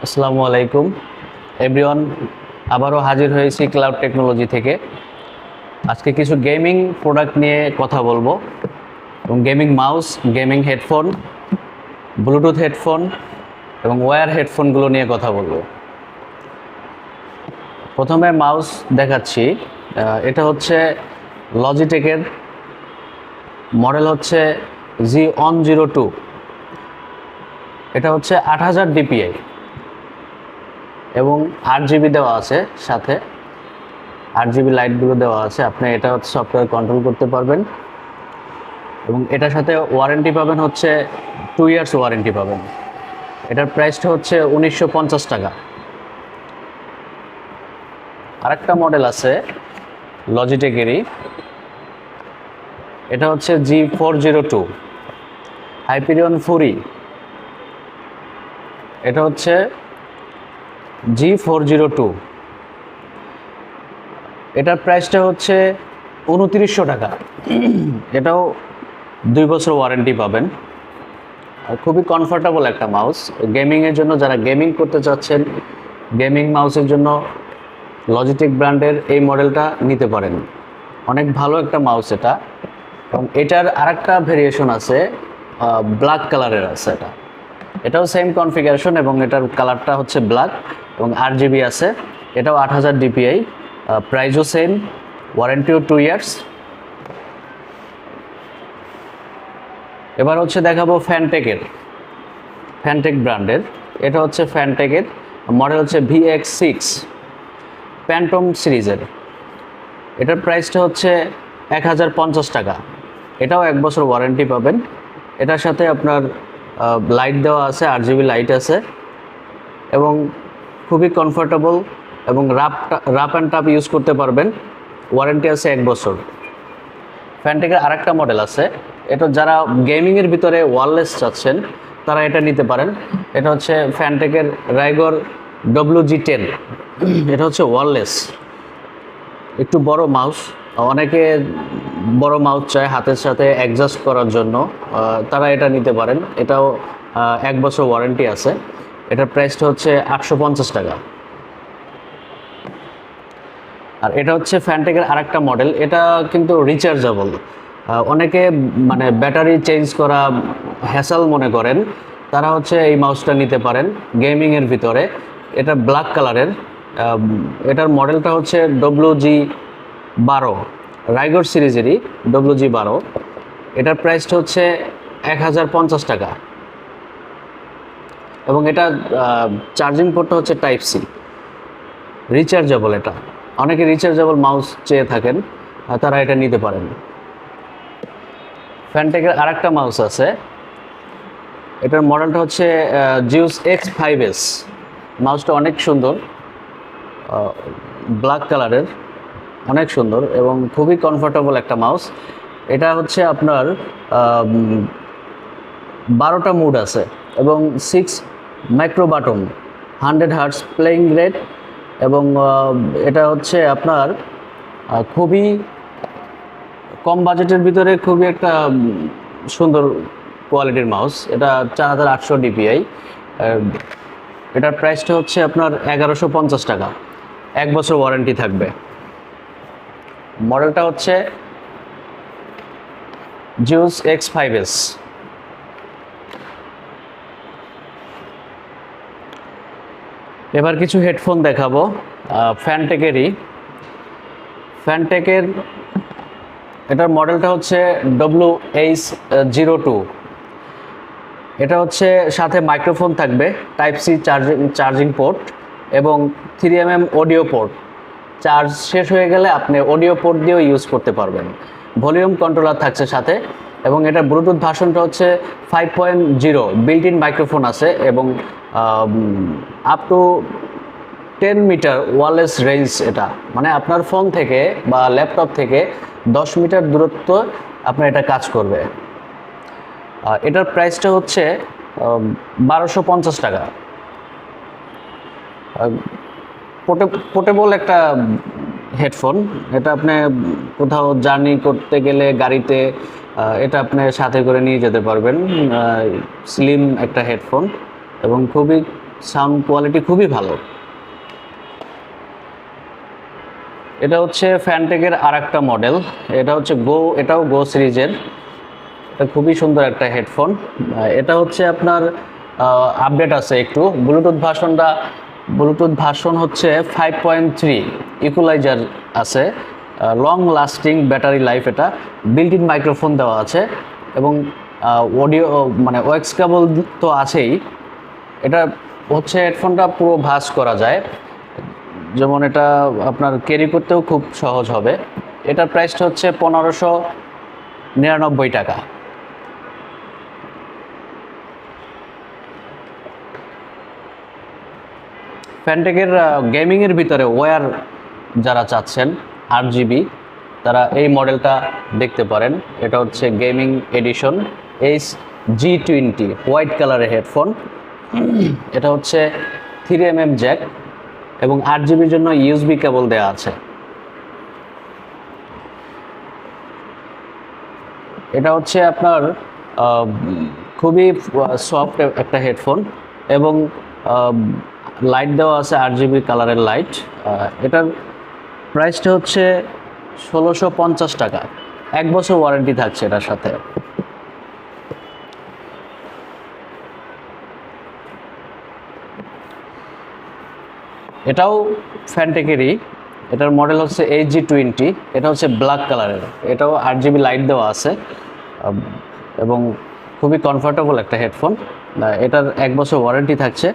আসসালামু আলাইকুম এভরিওয়ান। আবারও হাজির হয়েছি ক্লাউড টেকনোলজি থেকে। আজকে কিছু গেমিং প্রোডাক্ট নিয়ে কথা বলবো এবং gaming mouse, gaming headphone, Bluetooth headphone এবং ওয়্যার হেডফোনগুলো নিয়ে কথা বলবো। প্রথমে মাউস দেখাচ্ছি। এটা হচ্ছে লজিটেকের মডেল হচ্ছে G102। এটা হচ্ছে 8000 DPI এবং 8GB দেওয়া আছে, সাথে 8GB লাইটগুলো দেওয়া আছে। আপনি এটা হচ্ছে সফটওয়্যার কন্ট্রোল করতে পারবেন এবং এটার সাথে ওয়ারেন্টি পাবেন হচ্ছে 2 ইয়ার্স ওয়ারেন্টি পাবেন। এটার প্রাইসটা হচ্ছে 1950 টাকা। আরেকটা মডেল আছে লজিটেকেরই, এটা হচ্ছে G402 হাইপেরিয়ন 4E। এটা হচ্ছে G402, এটার প্রাইসটা হচ্ছে 2900 টাকা। এটাও 2 বছর ওয়ারেন্টি পাবেন। আর খুবই কমফোর্টেবল একটা মাউস গেমিংয়ের জন্য। যারা গেমিং করতে চাচ্ছেন, গেমিং মাউসের জন্য লজিটেক ব্র্যান্ডের এই মডেলটা নিতে পারেন। অনেক ভালো একটা মাউস এটা। এবং এটার আরেকটা ভেরিয়েশন আছে, ব্ল্যাক কালারের আছে। এটাও সেম কনফিগারেশন এবং এটার কালারটা হচ্ছে ব্ল্যাক এবং 8GB আছে। এটাও 8000 DPI, প্রাইসও সেম, ওয়ারেন্টিও 2 ইয়ার্স। এবার হচ্ছে দেখাবো ফ্যানটেক ব্র্যান্ডের। এটা হচ্ছে ফ্যানটেকের মডেল হচ্ছে VX6 প্যান্টম সিরিজের। এটার প্রাইসটা হচ্ছে 1050 টাকা। এটাও 1 বছর ওয়ারেন্টি পাবেন। এটার সাথে আপনার লাইট দেওয়া আছে, 8GB লাইট আছে এবং খুবই কমফোর্টেবল এবং রাপ অ্যান্ড টাপ ইউজ করতে পারবেন। ওয়ারেন্টি আছে 1 বছর। ফ্যানটেকের আরেকটা মডেল আছে, এটা যারা গেমিংয়ের ভিতরে ওয়্যারলেস চাচ্ছেন তারা এটা নিতে পারেন। এটা হচ্ছে ফ্যানটেকের রাইগর WG10। এটা হচ্ছে ওয়্যারলেস, একটু বড় মাউস। অনেকে বড় মাউস চায় হাতের সাথে অ্যাডজাস্ট করার জন্য, তারা এটা নিতে পারেন। এটাও 1 বছর ওয়ারেন্টি আছে। এটার প্রাইসটা হচ্ছে 850 টাকা। আর এটা হচ্ছে ফ্যানটেকের আরেকটা মডেল, এটা কিন্তু রিচার্জেবল। অনেকে মানে ব্যাটারি চেঞ্জ করা হ্যাসেল মনে করেন, তারা হচ্ছে এই মাউসটা নিতে পারেন গেমিংয়ের ভিতরে। এটা ব্ল্যাক কালারের। এটার মডেলটা হচ্ছে WG12, রাইগর সিরিজেরই WG12। এটার প্রাইসটা হচ্ছে 1050 টাকা এবং এটা চার্জিং পোর্টটা হচ্ছে টাইপ সি, রিচার্জেবল। এটা অনেকে রিচার্জেবল মাউস চেয়ে থাকেন, তারা এটা নিতে পারেন। ফ্যানটেকের আরেকটা মাউস আছে, এটার মডেলটা হচ্ছে জিউস X5S। মাউসটা অনেক সুন্দর, ব্ল্যাক কালারের, অনেক সুন্দর এবং খুবই কমফোর্টেবল একটা মাউস। এটা হচ্ছে আপনার 12টা মুড আছে এবং 6 micro button, 100 hertz playing rate এবং এটা হচ্ছে আপনার খুবই কম বাজেটের ভিতরে খুবই একটা সুন্দর কোয়ালিটির মাউস। এটা 4800 DPI। এটার প্রাইসটা হচ্ছে আপনার 1150 টাকা। 1 বছর ওয়ারেন্টি থাকবে। মডেলটা হচ্ছে জিউস X5S। এবার কিছু হেডফোন দেখাবো ফ্যানটেকের। এটার মডেলটা হচ্ছে WH02। এটা হচ্ছে সাথে মাইক্রোফোন থাকবে, টাইপ সি চার্জিং পোর্ট এবং 3mm অডিও পোর্ট। চার্জ শেষ হয়ে গেলে আপনি অডিও পোর্ট দিয়েও ইউজ করতে পারবেন। ভলিউম কন্ট্রোলার থাকছে সাথে এবং এটা ব্লুটুথ ভার্সনটা হচ্ছে 5.0। বিল্ট ইন মাইক্রোফোন আছে এবং up to 10 metre wireless range. এটা মানে আপনার ফোন থেকে বা ল্যাপটপ থেকে 10 মিটার দূরত্ব আপনার এটা কাজ করবে। এটার প্রাইসটা হচ্ছে 1250 টাকা। পোর্টেবল একটা হেডফোন। এটা আপনি কোথাও জার্নি করতে গেলে গাড়িতে এটা আপনি সাথে করে নিয়ে যেতে পারবেন। স্লিম একটা হেডফোন এবং খুবই সাউন্ড কোয়ালিটি খুবই ভালো। এটা হচ্ছে ফ্যানটেকের আর একটা মডেল, এটা হচ্ছে এটাও গো সিরিজের। এটা খুবই সুন্দর একটা হেডফোন। এটা হচ্ছে আপনার আপডেট আছে একটু, ব্লুটুথ ভার্সন হচ্ছে 5.3, ইকুয়ালাইজার আছে, লং লাস্টিং ব্যাটারি লাইফ, এটা বিল্ট ইন মাইক্রোফোন দেওয়া আছে এবং অডিও মানে ওয়েক্স কেবল তো আছেই। এটা হচ্ছে হেডফোনটা পুরো ভাঁজ করা যায়, যেমন এটা আপনার ক্যারি করতেও খুব সহজ হবে। এটার প্রাইসটা হচ্ছে 1599 টাকা। ফ্যানটেকের গেমিংয়ের ভিতরে ওয়্যার যারা চাচ্ছেন RGB, তারা এই মডেলটা দেখতে পারেন। এটা হচ্ছে গেমিং এডিশন HG20, হোয়াইট কালারের হেডফোন। এটা হচ্ছে 3mm জ্যাক এবং 8GBর জন্য USB কেবল দেওয়া আছে। এটা হচ্ছে আপনার খুবই সফট একটা হেডফোন এবং লাইট দেওয়া আছে, RGB কালারের লাইট। এটার প্রাইসটা হচ্ছে 1650 টাকা, 1 বছর ওয়ারেন্টি থাকছে এটার সাথে। এটাও ফ্যানটেকেরই, এটার মডেল হচ্ছে HG20, এটা হচ্ছে ব্ল্যাক কালারের, এটাও 8GB লাইট দেওয়া আছে এবং খুবই কমফোর্টেবল একটা হেডফোন। এটার 1 বছর ওয়ারেন্টি থাকছে।